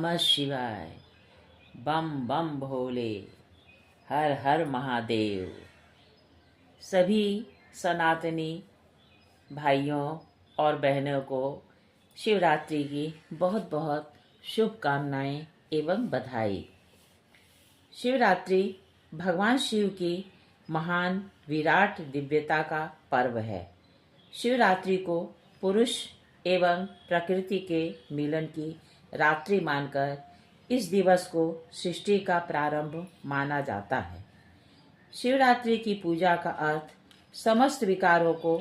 नमः शिवाय। बम बम भोले, हर हर महादेव। सभी सनातनी भाइयों और बहनों को शिवरात्रि की बहुत बहुत शुभकामनाएं एवं बधाई। शिवरात्रि भगवान शिव की महान विराट दिव्यता का पर्व है। शिवरात्रि को पुरुष एवं प्रकृति के मिलन की रात्रि मानकर इस दिवस को सृष्टि का प्रारंभ माना जाता है। शिवरात्रि की पूजा का अर्थ समस्त विकारों को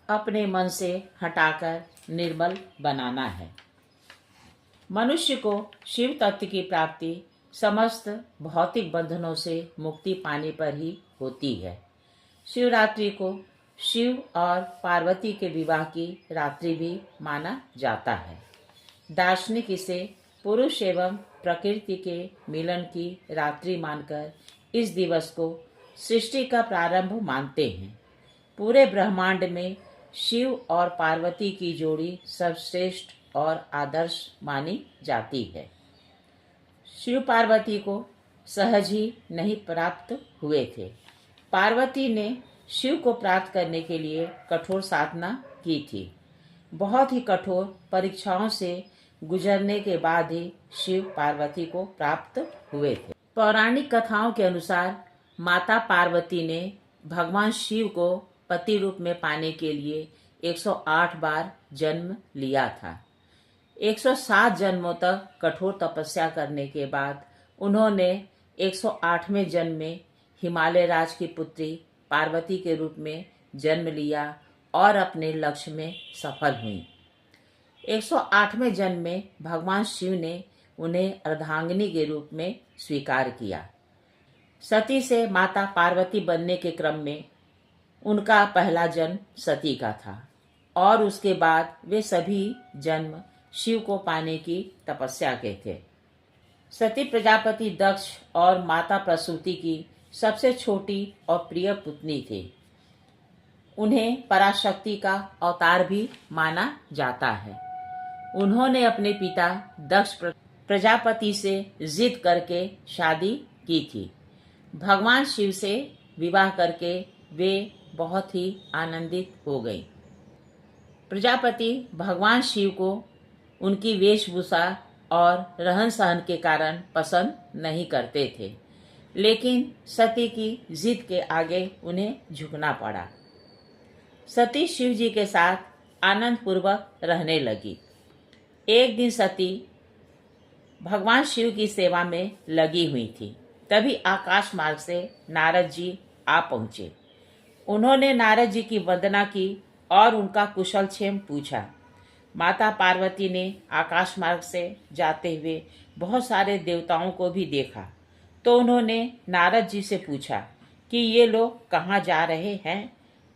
अपने मन से हटाकर निर्मल बनाना है। मनुष्य को शिव तत्व की प्राप्ति समस्त भौतिक बंधनों से मुक्ति पाने पर ही होती है। शिवरात्रि को शिव और पार्वती के विवाह की रात्रि भी माना जाता है। दार्शनिक इसे पुरुष एवं प्रकृति के मिलन की रात्रि मानकर इस दिवस को सृष्टि का प्रारंभ मानते हैं। पूरे ब्रह्मांड में शिव और पार्वती की जोड़ी सर्वश्रेष्ठ और आदर्श मानी जाती है। शिव पार्वती को सहज ही नहीं प्राप्त हुए थे। पार्वती ने शिव को प्राप्त करने के लिए कठोर साधना की थी। बहुत ही कठोर परीक्षाओं से गुजरने के बाद ही शिव पार्वती को प्राप्त हुए थे। पौराणिक कथाओं के अनुसार माता पार्वती ने भगवान शिव को पति रूप में पाने के लिए 108 बार जन्म लिया था। 107 जन्मों तक कठोर तपस्या करने के बाद उन्होंने 108वें जन्म में हिमालय राज की पुत्री पार्वती के रूप में जन्म लिया और अपने लक्ष्य में सफल हुई। 108वें जन्म में भगवान शिव ने उन्हें अर्धांगिनी के रूप में स्वीकार किया। सती से माता पार्वती बनने के क्रम में उनका पहला जन्म सती का था और उसके बाद वे सभी जन्म शिव को पाने की तपस्या के थे। सती प्रजापति दक्ष और माता प्रसूति की सबसे छोटी और प्रिय पुत्री थी। उन्हें पराशक्ति का अवतार भी माना जाता है। उन्होंने अपने पिता दक्ष प्रजापति से जिद करके शादी की थी। भगवान शिव से विवाह करके वे बहुत ही आनंदित हो गई। प्रजापति भगवान शिव को उनकी वेशभूषा और रहन सहन के कारण पसंद नहीं करते थे, लेकिन सती की जिद के आगे उन्हें झुकना पड़ा। सती शिव जी के साथ आनंद पूर्वक रहने लगी। एक दिन सती भगवान शिव की सेवा में लगी हुई थी। तभी आकाश मार्ग से नारद जी आ पहुंचे। उन्होंने नारद जी की वंदना की और उनका कुशल क्षेम पूछा। माता पार्वती ने आकाश मार्ग से जाते हुए बहुत सारे देवताओं को भी देखा, तो उन्होंने नारद जी से पूछा कि ये लोग कहाँ जा रहे हैं।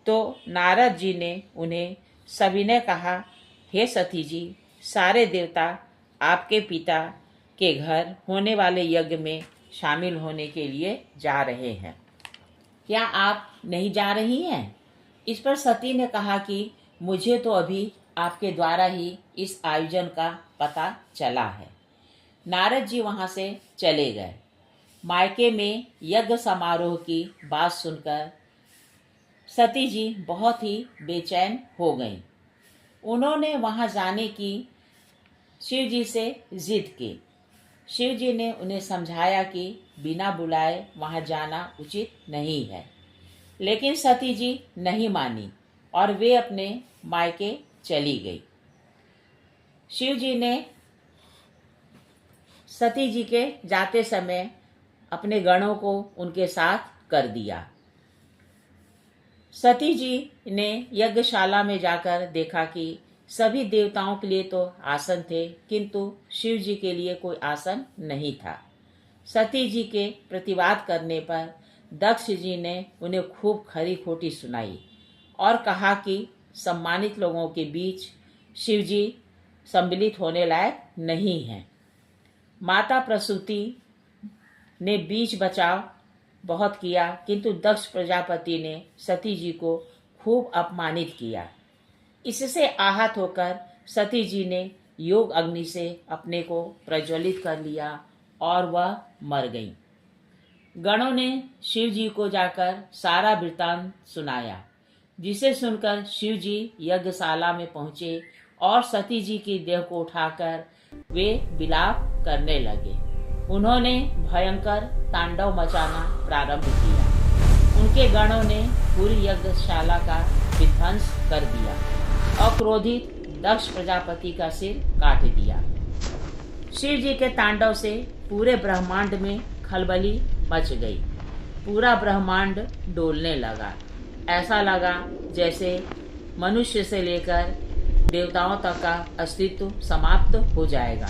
तो नारद जी ने उन्हें सविनय कहा, हे सती जी, सारे देवता आपके पिता के घर होने वाले यज्ञ में शामिल होने के लिए जा रहे हैं, क्या आप नहीं जा रही हैं? इस पर सती ने कहा कि मुझे तो अभी आपके द्वारा ही इस आयोजन का पता चला है। नारद जी वहां से चले गए। मायके में यज्ञ समारोह की बात सुनकर सती जी बहुत ही बेचैन हो गईं। उन्होंने वहां जाने की शिव जी से जिद की। शिव जी ने उन्हें समझाया कि बिना बुलाए वहां जाना उचित नहीं है, लेकिन सती जी नहीं मानी और वे अपने मायके चली गई। शिव जी ने सती जी के जाते समय अपने गणों को उनके साथ कर दिया। सती जी ने यज्ञशाला में जाकर देखा कि सभी देवताओं के लिए तो आसन थे, किंतु शिव जी के लिए कोई आसन नहीं था। सती जी के प्रतिवाद करने पर दक्ष जी ने उन्हें खूब खरी खोटी सुनाई और कहा कि सम्मानित लोगों के बीच शिव जी सम्मिलित होने लायक नहीं हैं। माता प्रसूति ने बीच बचाव बहुत किया, किंतु दक्ष प्रजापति ने सती जी को खूब अपमानित किया। इससे आहत होकर सती जी ने योग अग्नि से अपने को प्रज्वलित कर लिया और वह मर गई। गणों ने शिव जी को जाकर सारा वृतांत सुनाया, जिसे सुनकर शिव जी यज्ञशाला में पहुंचे और सती जी की देह को उठाकर वे विलाप करने लगे। उन्होंने भयंकर तांडव मचाना प्रारंभ किया। उनके गणों ने पूरी यज्ञशाला का विध्वंस कर दिया और क्रोधित दक्ष प्रजापति का सिर काट दिया। शिव जी के तांडव से पूरे ब्रह्मांड में खलबली मच गई। पूरा ब्रह्मांड डोलने लगा। ऐसा लगा जैसे मनुष्य से लेकर देवताओं तक का अस्तित्व समाप्त हो जाएगा।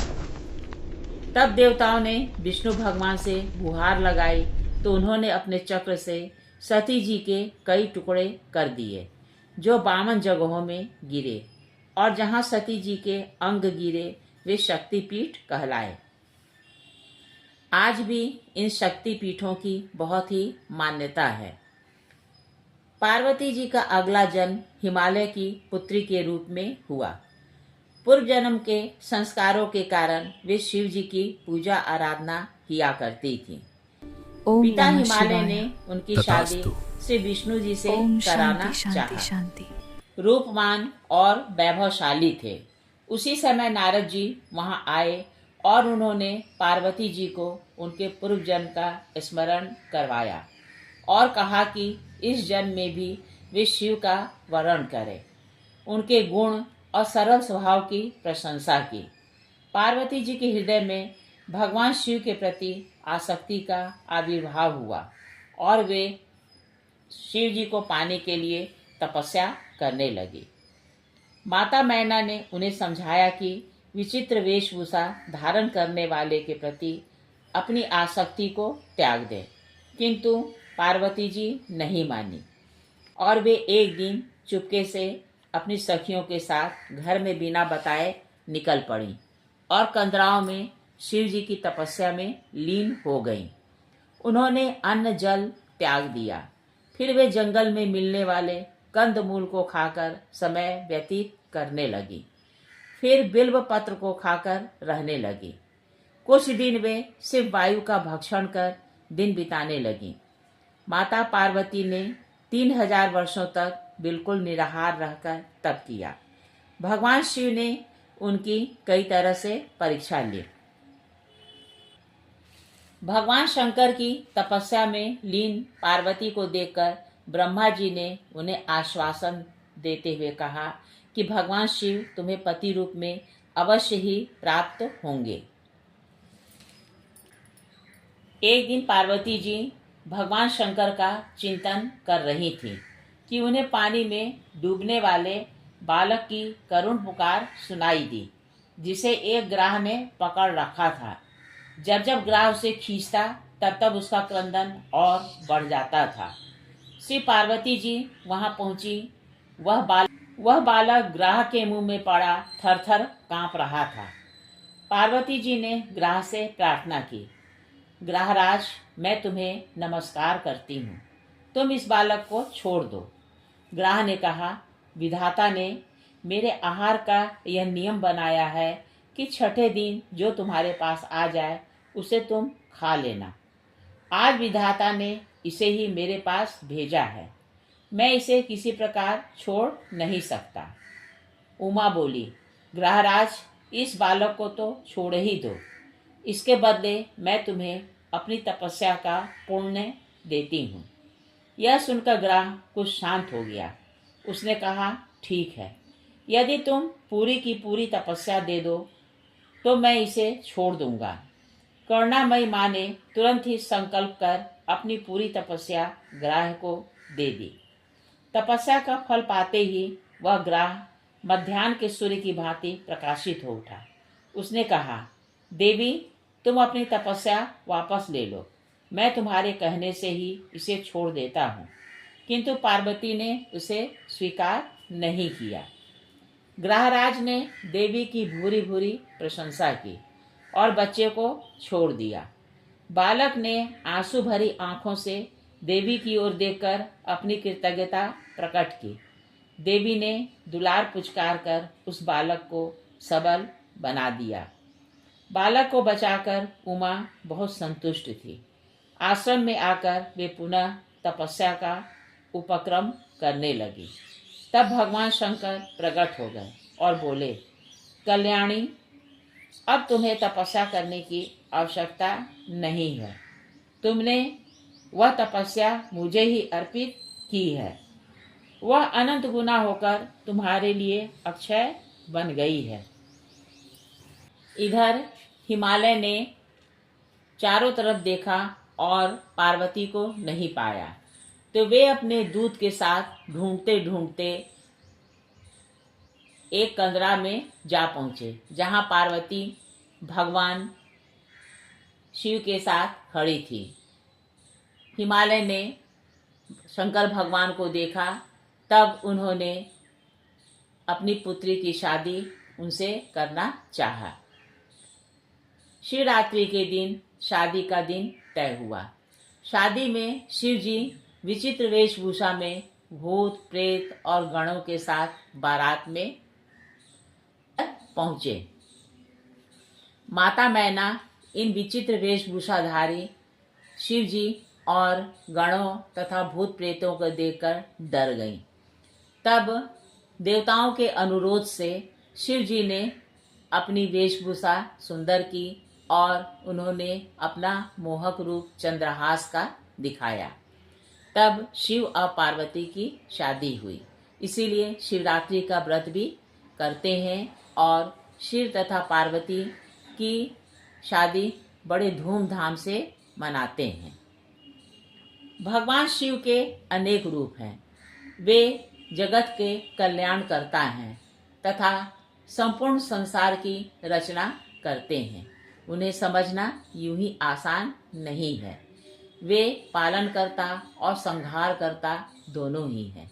तब देवताओं ने विष्णु भगवान से गुहार लगाई तो उन्होंने अपने चक्र से सती जी के कई टुकड़े कर दिए, जो 52 जगहों में गिरे, और जहां सती जी के अंग गिरे वे शक्तिपीठ कहलाए। आज भी इन शक्तिपीठों की बहुत ही मान्यता है। पार्वती जी का अगला जन्म हिमालय की पुत्री के रूप में हुआ। पूर्व जन्म के संस्कारों के कारण वे शिव जी की पूजा आराधना किया करती थी। पिता हिमालय ने उनकी शादी श्री विष्णु जी से कराना चाहा। रूपवान और वैभवशाली थे। उसी समय नारद जी वहां आए और उन्होंने पार्वती जी को उनके पूर्व जन्म का स्मरण करवाया और कहा कि इस जन्म में भी वे शिव का वरण करें। उनके गुण और सरल स्वभाव की प्रशंसा की। पार्वती जी के हृदय में भगवान शिव के प्रति आसक्ति का आविर्भाव हुआ और वे शिव जी को पाने के लिए तपस्या करने लगी। माता मैना ने उन्हें समझाया कि विचित्र वेशभूषा धारण करने वाले के प्रति अपनी आसक्ति को त्याग दें, किंतु पार्वती जी नहीं मानी और वे एक दिन चुपके से अपनी सखियों के साथ घर में बिना बताए निकल पड़ी और कंदराओं में शिव जी की तपस्या में लीन हो गईं। उन्होंने अन्न जल त्याग दिया। फिर वे जंगल में मिलने वाले कंदमूल को खाकर समय व्यतीत करने लगी। फिर बिल्व पत्र को खाकर रहने लगी। कुछ दिन वे सिर्फ वायु का भक्षण कर दिन बिताने लगी। माता पार्वती ने 3000 वर्षों तक बिल्कुल निराहार रहकर तप किया। भगवान शिव ने उनकी कई तरह से परीक्षा ली। भगवान शंकर की तपस्या में लीन पार्वती को देखकर ब्रह्मा जी ने उन्हें आश्वासन देते हुए कहा कि भगवान शिव तुम्हें पति रूप में अवश्य ही प्राप्त होंगे। एक दिन पार्वती जी भगवान शंकर का चिंतन कर रही थी कि उन्हें पानी में डूबने वाले बालक की करुण पुकार सुनाई दी, जिसे एक ग्राह ने पकड़ रखा था। जब जब ग्राह उसे खींचता तब तब उसका क्रंदन और बढ़ जाता था। श्री पार्वती जी वहां पहुंची। वह बालक ग्राह के मुंह में पड़ा थर थर कांप रहा था। पार्वती जी ने ग्राह से प्रार्थना की, ग्राहराज, मैं तुम्हें नमस्कार करती हूँ, तुम इस बालक को छोड़ दो। ग्राह ने कहा, विधाता ने मेरे आहार का यह नियम बनाया है कि छठे दिन जो तुम्हारे पास आ जाए उसे तुम खा लेना। आज विधाता ने इसे ही मेरे पास भेजा है, मैं इसे किसी प्रकार छोड़ नहीं सकता। उमा बोली, ग्राहराज, इस बालक को तो छोड़ ही दो, इसके बदले मैं तुम्हें अपनी तपस्या का पुण्य देती हूँ। यह सुनकर ग्राह कुछ शांत हो गया। उसने कहा, ठीक है, यदि तुम पूरी की पूरी तपस्या दे दो तो मैं इसे छोड़ दूंगा। करुणामयी माँ ने तुरंत ही संकल्प कर अपनी पूरी तपस्या ग्राह को दे दी। तपस्या का फल पाते ही वह ग्राह मध्याह्न के सूर्य की भांति प्रकाशित हो उठा। उसने कहा, देवी, तुम अपनी तपस्या वापस ले लो, मैं तुम्हारे कहने से ही इसे छोड़ देता हूँ। किंतु पार्वती ने उसे स्वीकार नहीं किया। ग्राहराज ने देवी की भूरी भूरी प्रशंसा की और बच्चे को छोड़ दिया। बालक ने आंसू भरी आंखों से देवी की ओर देखकर अपनी कृतज्ञता प्रकट की। देवी ने दुलार पुचकार कर उस बालक को सबल बना दिया। बालक को बचाकर उमा बहुत संतुष्ट थी। आश्रम में आकर वे पुनः तपस्या का उपक्रम करने लगी। तब भगवान शंकर प्रकट हो गए और बोले, कल्याणी, अब तुम्हें तपस्या करने की आवश्यकता नहीं है। तुमने वह तपस्या मुझे ही अर्पित की है। वह अनंत गुना होकर तुम्हारे लिए अक्षय बन गई है। इधर हिमालय ने चारों तरफ देखा और पार्वती को नहीं पाया, तो वे अपने दूत के साथ ढूंढते ढूंढते एक कंदरा में जा पहुंचे, जहां पार्वती भगवान शिव के साथ खड़ी थी। हिमालय ने शंकर भगवान को देखा, तब उन्होंने अपनी पुत्री की शादी उनसे करना चाहा। शिवरात्रि के दिन शादी का दिन तय हुआ। शादी में शिव जी विचित्र वेशभूषा में भूत प्रेत और गणों के साथ बारात में पहुंचे। माता मैना इन विचित्र वेशभूषाधारी शिव जी और गणों तथा भूत प्रेतों को देखकर डर गईं। तब देवताओं के अनुरोध से शिव जी ने अपनी वेशभूषा सुंदर की और उन्होंने अपना मोहक रूप चंद्रहास का दिखाया। तब शिव और पार्वती की शादी हुई। इसीलिए शिवरात्रि का व्रत भी करते हैं और शिव तथा पार्वती की शादी बड़े धूमधाम से मनाते हैं। भगवान शिव के अनेक रूप हैं। वे जगत के कल्याण करता हैं तथा संपूर्ण संसार की रचना करते हैं। उन्हें समझना यूं ही आसान नहीं है। वे पालन करता और संहार करता दोनों ही हैं।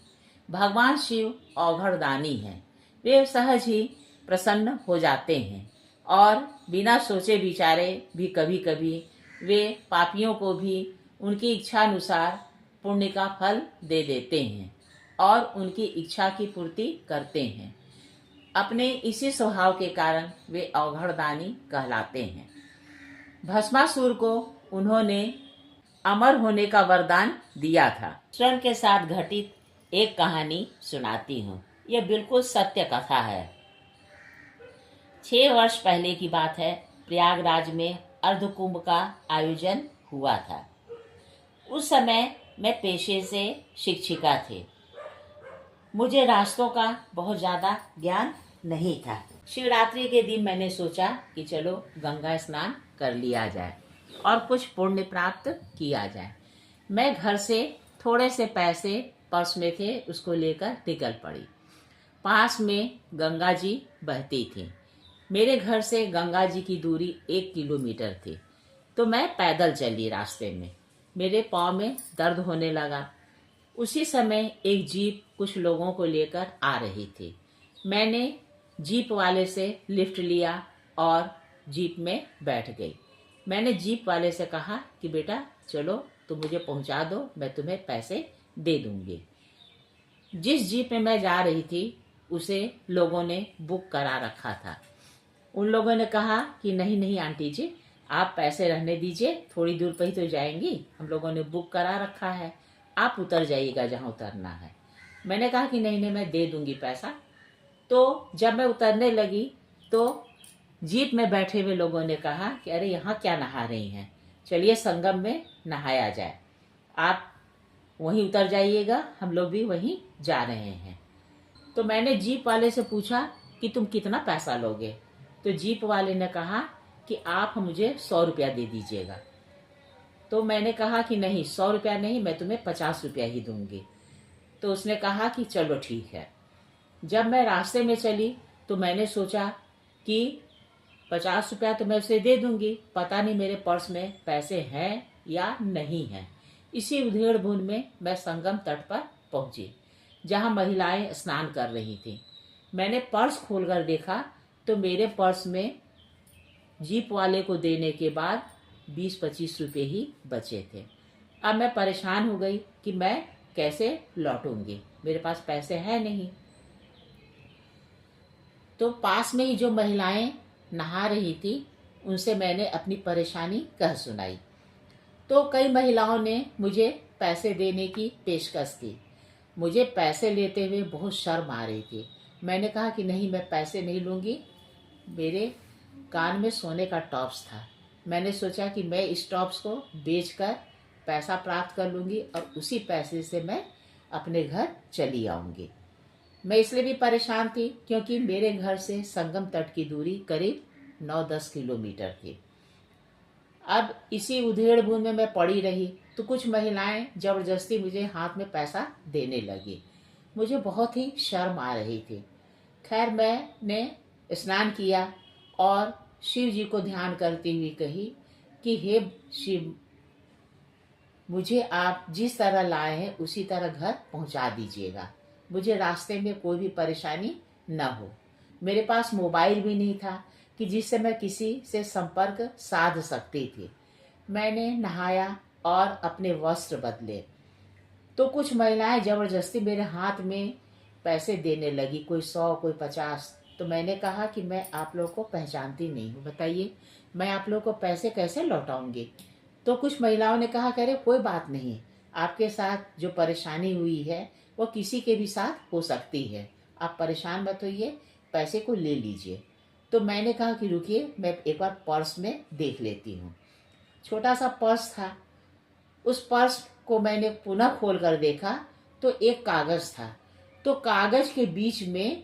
भगवान शिव औघड़दानी हैं। वे सहज ही प्रसन्न हो जाते हैं और बिना सोचे विचारे भी कभी कभी वे पापियों को भी उनकी इच्छा अनुसार पुण्य का फल दे देते हैं और उनकी इच्छा की पूर्ति करते हैं। अपने इसी स्वभाव के कारण वे औघड़दानी कहलाते हैं। भस्मासुर को उन्होंने अमर होने का वरदान दिया था। स्वर्ण के साथ घटित एक कहानी सुनाती हूँ। यह बिल्कुल सत्य कथा है। 6 वर्ष पहले की बात है। प्रयागराज में अर्धकुंभ का आयोजन हुआ था। उस समय मैं पेशे से शिक्षिका थी। मुझे रास्तों का बहुत ज़्यादा ज्ञान नहीं था। शिवरात्रि के दिन मैंने सोचा कि चलो गंगा स्नान कर लिया जाए और कुछ पुण्य प्राप्त किया जाए। मैं घर से थोड़े से पैसे पर्स में थे, उसको लेकर निकल पड़ी। पास में गंगा जी बहती थी। मेरे घर से गंगा जी की दूरी 1 किलोमीटर थी। तो मैं पैदल चली। रास्ते में मेरे पाँव में दर्द होने लगा। उसी समय एक जीप कुछ लोगों को लेकर आ रही थी। मैंने जीप वाले से लिफ्ट लिया और जीप में बैठ गई। मैंने जीप वाले से कहा कि बेटा चलो तुम मुझे पहुंचा दो, मैं तुम्हें पैसे दे दूंगी। जिस जीप में मैं जा रही थी उसे लोगों ने बुक करा रखा था। उन लोगों ने कहा कि नहीं नहीं आंटी जी, आप पैसे रहने दीजिए, थोड़ी दूर पर ही तो जाएंगी, हम लोगों ने बुक करा रखा है, आप उतर जाइएगा जहाँ उतरना है। मैंने कहा कि नहीं नहीं मैं दे दूंगी पैसा। तो जब मैं उतरने लगी तो जीप में बैठे हुए लोगों ने कहा कि अरे यहाँ क्या नहा रही हैं, चलिए संगम में नहाया जाए, आप वहीं उतर जाइएगा, हम लोग भी वहीं जा रहे हैं। तो मैंने जीप वाले से पूछा कि तुम कितना पैसा लोगे। तो जीप वाले ने कहा कि आप मुझे 100 रुपया दे दीजिएगा। तो मैंने कहा कि नहीं 100 रुपया नहीं, मैं तुम्हें 50 रुपया ही दूंगी। तो उसने कहा कि चलो ठीक है। जब मैं रास्ते में चली तो मैंने सोचा कि 50 रुपया तो मैं उसे दे दूंगी, पता नहीं मेरे पर्स में पैसे हैं या नहीं हैं। इसी उधेड़ बुन में मैं संगम तट पर पहुंची जहां महिलाएं स्नान कर रही थी। मैंने पर्स खोलकर देखा तो मेरे पर्स में जीप वाले को देने के बाद 20-25 रुपये ही बचे थे। अब मैं परेशान हो गई कि मैं कैसे लौटूंगी, मेरे पास पैसे हैं नहीं। तो पास में ही जो महिलाएं नहा रही थी उनसे मैंने अपनी परेशानी कह सुनाई। तो कई महिलाओं ने मुझे पैसे देने की पेशकश की। मुझे पैसे लेते हुए बहुत शर्म आ रही थी। मैंने कहा कि नहीं, मैं पैसे नहीं लूँगी। मेरे कान में सोने का टॉप्स था। मैंने सोचा कि मैं इस टॉप्स को बेचकर पैसा प्राप्त कर लूँगी और उसी पैसे से मैं अपने घर चली आऊँगी। मैं इसलिए भी परेशान थी क्योंकि मेरे घर से संगम तट की दूरी करीब 9-10 किलोमीटर थी। अब इसी उधेड़ बुन में मैं पड़ी रही तो कुछ महिलाएं जबरदस्ती मुझे हाथ में पैसा देने लगी। मुझे बहुत ही शर्म आ रही थी। खैर, मैंने स्नान किया और शिव जी को ध्यान करती हुई कही कि हे शिव, मुझे आप जिस तरह लाए हैं उसी तरह घर पहुंचा दीजिएगा। मुझे रास्ते में कोई भी परेशानी न हो। मेरे पास मोबाइल भी नहीं था कि जिससे मैं किसी से संपर्क साध सकती थी। मैंने नहाया और अपने वस्त्र बदले तो कुछ महिलाएं जबरदस्ती मेरे हाथ में पैसे देने लगी, कोई 100, कोई 50। तो मैंने कहा कि मैं आप लोगों को पहचानती नहीं हूँ, बताइए मैं आप लोगों को पैसे कैसे लौटाऊंगी। तो कुछ महिलाओं ने कहा, कह रहे कोई बात नहीं, आपके साथ जो परेशानी हुई है वो किसी के भी साथ हो सकती है, आप परेशान मत होइए, पैसे को ले लीजिए। तो मैंने कहा कि रुकिए, मैं एक बार पर्स में देख लेती हूँ। छोटा सा पर्स था। उस पर्स को मैंने पुनः खोल कर देखा तो एक कागज था। तो कागज के बीच में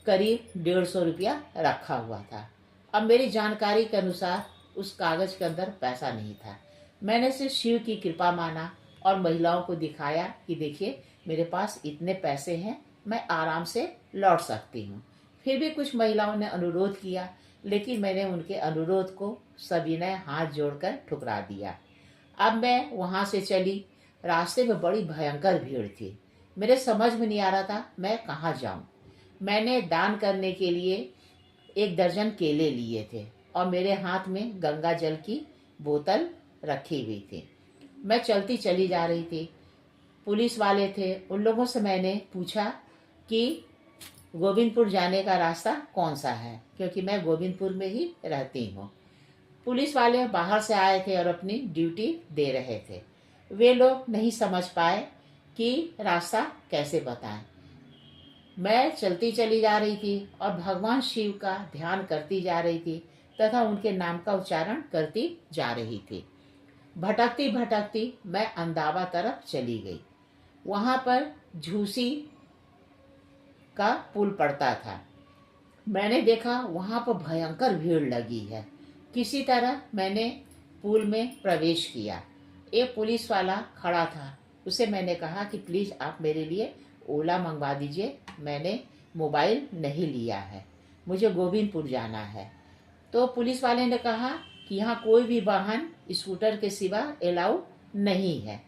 करीब 150 रुपया रखा हुआ था। अब मेरी जानकारी के अनुसार उस कागज के अंदर पैसा नहीं था। मैंने सिर्फ शिव की कृपा माना और महिलाओं को दिखाया कि देखिए मेरे पास इतने पैसे हैं, मैं आराम से लौट सकती हूँ। फिर भी कुछ महिलाओं ने अनुरोध किया, लेकिन मैंने उनके अनुरोध को सविनय हाथ जोड़कर ठुकरा दिया। अब मैं वहाँ से चली। रास्ते में बड़ी भयंकर भीड़ थी। मेरे समझ में नहीं आ रहा था मैं कहाँ जाऊँ। मैंने दान करने के लिए 1 दर्जन केले लिए थे और मेरे हाथ में गंगा जल की बोतल रखी हुई थी। मैं चलती चली जा रही थी। पुलिस वाले थे, उन लोगों से मैंने पूछा कि गोविंदपुर जाने का रास्ता कौन सा है, क्योंकि मैं गोविंदपुर में ही रहती हूँ। पुलिस वाले बाहर से आए थे और अपनी ड्यूटी दे रहे थे। वे लोग नहीं समझ पाए कि रास्ता कैसे बताएं। मैं चलती चली जा रही थी और भगवान शिव का ध्यान करती जा रही थी तथा उनके नाम का उच्चारण करती जा रही थी। भटकती भटकती मैं अंदावा तरफ चली गई। वहां पर झूसी का पुल पड़ता था। मैंने देखा वहां पर भयंकर भीड़ लगी है। किसी तरह मैंने पुल में प्रवेश किया। एक पुलिस वाला खड़ा था, उसे मैंने कहा कि प्लीज़ आप मेरे लिए ओला मंगवा दीजिए, मैंने मोबाइल नहीं लिया है, मुझे गोविंदपुर जाना है। तो पुलिस वाले ने कहा कि यहाँ कोई भी वाहन स्कूटर के सिवा अलाउ नहीं है।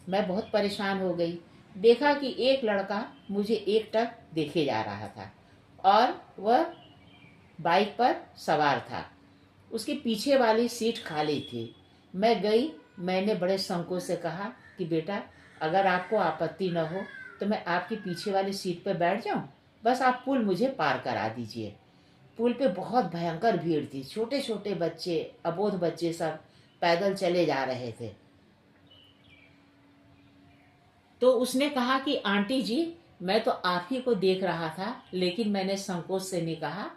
मैं बहुत परेशान हो गई। देखा कि एक लड़का मुझे एकटक देखे जा रहा था और वह बाइक पर सवार था। उसके पीछे वाली सीट खाली थी। मैं गई, मैंने बड़े संकोच से कहा कि बेटा अगर आपको आपत्ति न हो तो मैं आपकी पीछे वाली सीट पर बैठ जाऊं, बस आप पुल मुझे पार करा दीजिए। पुल पे बहुत भयंकर भीड़ थी। छोटे छोटे बच्चे, अबोध बच्चे सब पैदल चले जा रहे थे। तो उसने कहा कि आंटी जी, मैं तो आप ही को देख रहा था, लेकिन मैंने संकोच से नहीं कहा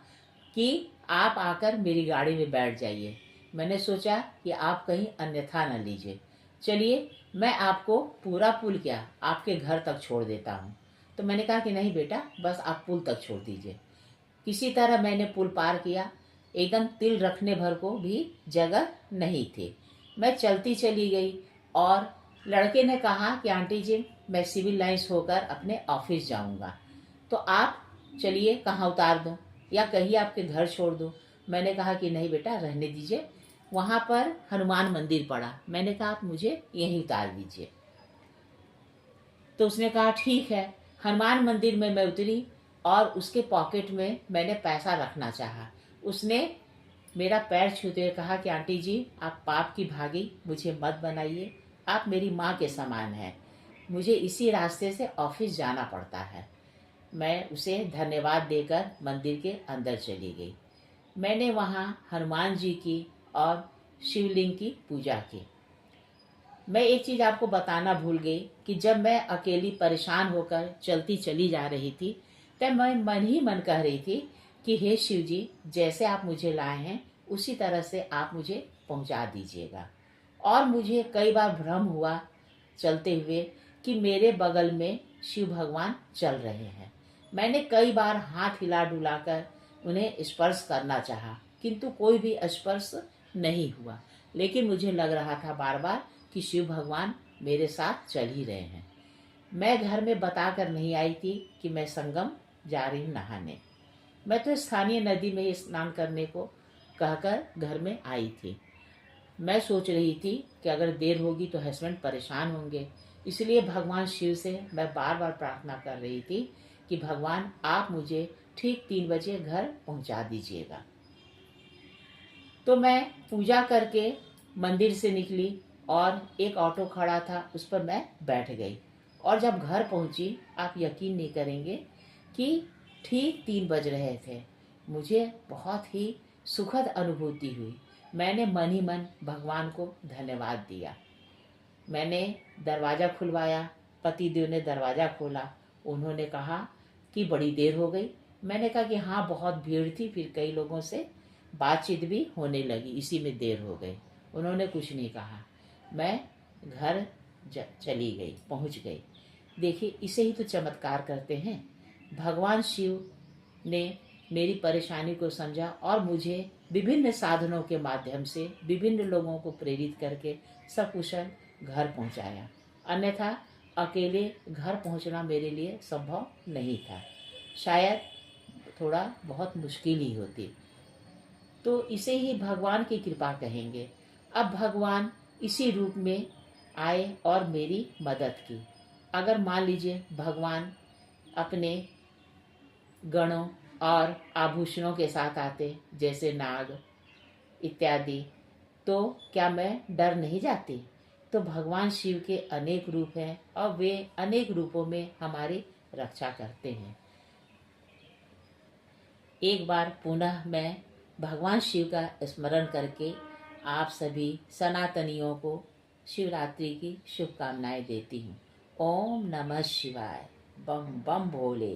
कि आप आकर मेरी गाड़ी में बैठ जाइए। मैंने सोचा कि आप कहीं अन्यथा न लीजिए। चलिए मैं आपको पूरा पुल क्या आपके घर तक छोड़ देता हूँ। तो मैंने कहा कि नहीं बेटा, बस आप पुल तक छोड़ दीजिए। किसी तरह मैंने पुल पार किया। एकदम तिल रखने भर को भी जगह नहीं थी। मैं चलती चली गई और लड़के ने कहा कि आंटी जी, मैं सिविल लाइंस होकर अपने ऑफिस जाऊंगा, तो आप चलिए कहाँ उतार दूं या कहीं आपके घर छोड़ दूं। मैंने कहा कि नहीं बेटा, रहने दीजिए। वहाँ पर हनुमान मंदिर पड़ा। मैंने कहा आप मुझे यहीं उतार दीजिए। तो उसने कहा ठीक है। हनुमान मंदिर में मैं उतरी और उसके पॉकेट में मैंने पैसा रखना चाहा। उसने मेरा पैर छूते हुए कहा कि आंटी जी, आप पाप की भागी, मुझे मत बनाइए, आप मेरी माँ के समान हैं, मुझे इसी रास्ते से ऑफिस जाना पड़ता है। मैं उसे धन्यवाद देकर मंदिर के अंदर चली गई। मैंने वहाँ हनुमान जी की और शिवलिंग की पूजा की। मैं एक चीज़ आपको बताना भूल गई कि जब मैं अकेली परेशान होकर चलती चली जा रही थी, तब मैं मन ही मन कह रही थी कि हे शिव जी, जैसे आप मुझे लाए हैं उसी तरह से आप मुझे पहुंचा दीजिएगा। और मुझे कई बार भ्रम हुआ चलते हुए कि मेरे बगल में शिव भगवान चल रहे हैं। मैंने कई बार हाथ हिला डुलाकर उन्हें स्पर्श करना चाहा, किंतु कोई भी स्पर्श नहीं हुआ। लेकिन मुझे लग रहा था बार बार कि शिव भगवान मेरे साथ चल ही रहे हैं। मैं घर में बताकर नहीं आई थी कि मैं संगम जा रही हूँ नहाने। मैं तो स्थानीय नदी में ही स्नान करने को कहकर घर में आई थी। मैं सोच रही थी कि अगर देर होगी तो हस्बैंड परेशान होंगे, इसलिए भगवान शिव से मैं बार बार प्रार्थना कर रही थी कि भगवान आप मुझे ठीक 3 बजे घर पहुंचा दीजिएगा। तो मैं पूजा करके मंदिर से निकली और एक ऑटो खड़ा था, उस पर मैं बैठ गई। और जब घर पहुंची, आप यकीन नहीं करेंगे कि ठीक 3 बज रहे थे। मुझे बहुत ही सुखद अनुभूति हुई। मैंने मन ही मन भगवान को धन्यवाद दिया। मैंने दरवाज़ा खुलवाया, पतिदेव ने दरवाज़ा खोला। उन्होंने कहा कि बड़ी देर हो गई। मैंने कहा कि हाँ, बहुत भीड़ थी, फिर कई लोगों से बातचीत भी होने लगी, इसी में देर हो गई। उन्होंने कुछ नहीं कहा। मैं घर चली गई, पहुंच गई। देखिए, इसे ही तो चमत्कार करते हैं। भगवान शिव ने मेरी परेशानी को समझा और मुझे विभिन्न साधनों के माध्यम से विभिन्न लोगों को प्रेरित करके सकुशल घर पहुंचाया। अन्यथा अकेले घर पहुंचना मेरे लिए संभव नहीं था, शायद थोड़ा बहुत मुश्किल ही होती। तो इसे ही भगवान की कृपा कहेंगे। अब भगवान इसी रूप में आए और मेरी मदद की। अगर मान लीजिए भगवान अपने गणों और आभूषणों के साथ आते, जैसे नाग इत्यादि, तो क्या मैं डर नहीं जाती? तो भगवान शिव के अनेक रूप हैं और वे अनेक रूपों में हमारी रक्षा करते हैं। एक बार पुनः मैं भगवान शिव का स्मरण करके आप सभी सनातनियों को शिवरात्रि की शुभकामनाएं देती हूँ। ओम नमः शिवाय। बम बम भोले।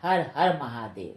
हर हर महादेव।